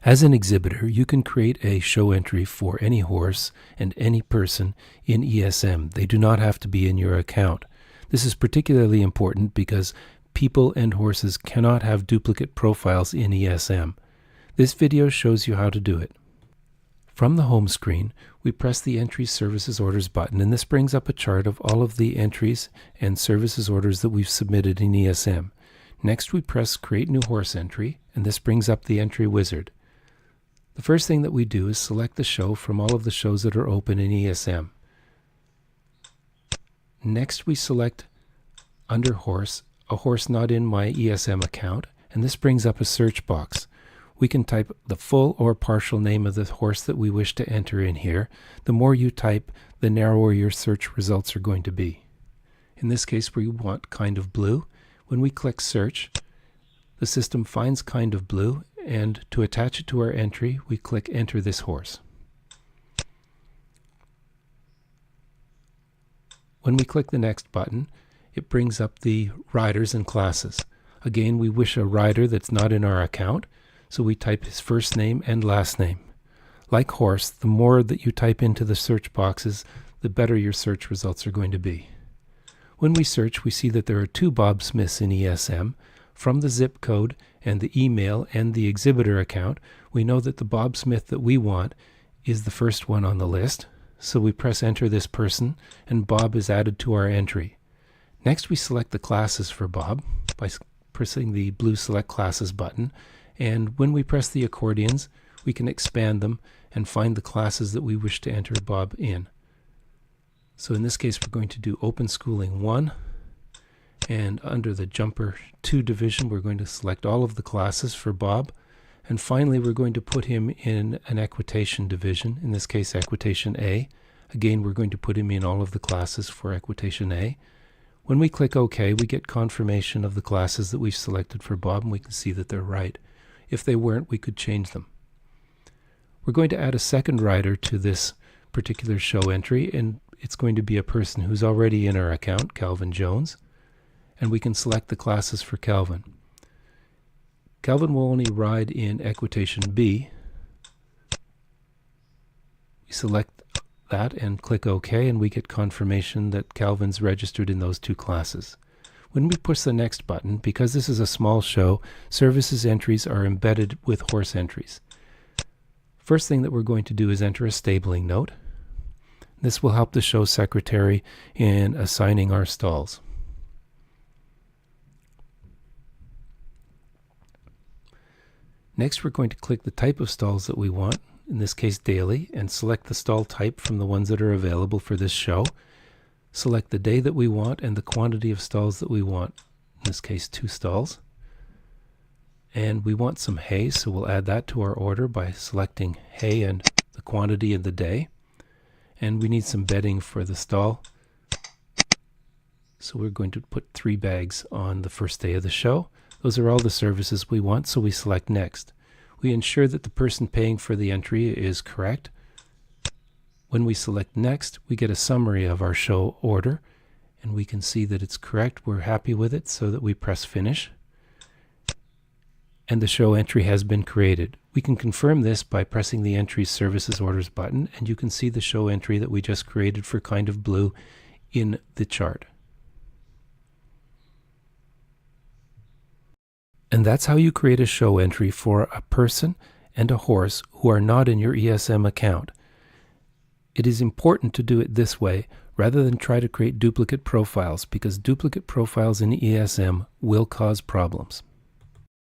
As an exhibitor, you can create a show entry for any horse and any person in ESM. They do not have to be in your account. This is particularly important because people and horses cannot have duplicate profiles in ESM. This video shows you how to do it. From the home screen, we press the Entries Services Orders button, and this brings up a chart of all of the entries and services orders that we've submitted in ESM. Next, we press Create New Horse Entry, and this brings up the entry wizard. The first thing that we do is select the show from all of the shows that are open in ESM. Next, we select under Horse, a horse not in my ESM account, and this brings up a search box. We can type the full or partial name of the horse that we wish to enter in here. The more you type, the narrower your search results are going to be. In this case, we want Kind of Blue. When we click Search, the system finds Kind of Blue, and to attach it to our entry, we click Enter this horse. When we click the Next button, it brings up the riders and classes. Again, we wish a rider that's not in our account, so we type his first name and last name. Like horse, the more that you type into the search boxes, the better your search results are going to be. When we search, we see that there are 2 Bob Smiths in ESM. From the zip code and the email and the exhibitor account, we know that the Bob Smith that we want is the first one on the list. So we press Enter this person, and Bob is added to our entry. Next, we select the classes for Bob by pressing the blue Select Classes button. And when we press the accordions, we can expand them and find the classes that we wish to enter Bob in. So in this case, we're going to do Open Schooling 1. And under the Jumper 2 division, we're going to select all of the classes for Bob. And finally, we're going to put him in an equitation division, in this case, equitation A. Again, we're going to put him in all of the classes for equitation A. When we click OK, we get confirmation of the classes that we've selected for Bob, and we can see that they're right. If they weren't, we could change them. We're going to add a second rider to this particular show entry, and it's going to be a person who's already in our account, Calvin Jones, and we can select the classes for Calvin. Calvin will only ride in equitation B. We select that and click OK, and we get confirmation that Calvin's registered in those 2 classes. When we push the Next button, because this is a small show, services entries are embedded with horse entries. First thing that we're going to do is enter a stabling note. This will help the show secretary in assigning our stalls. Next, we're going to click the type of stalls that we want, in this case daily, and select the stall type from the ones that are available for this show. Select the day that we want and the quantity of stalls that we want, in this case 2 stalls. And we want some hay, so we'll add that to our order by selecting hay and the quantity and the day. And we need some bedding for the stall, so we're going to put 3 bags on the first day of the show. Those are all the services we want, so we select Next. We ensure that the person paying for the entry is correct. When we select Next, we get a summary of our show order, and we can see that it's correct. We're happy with it, so that we press Finish. And the show entry has been created. We can confirm this by pressing the Entries Services Orders button, and you can see the show entry that we just created for Kind of Blue in the chart. And that's how you create a show entry for a person and a horse who are not in your ESM account. It is important to do it this way rather than try to create duplicate profiles, because duplicate profiles in ESM will cause problems.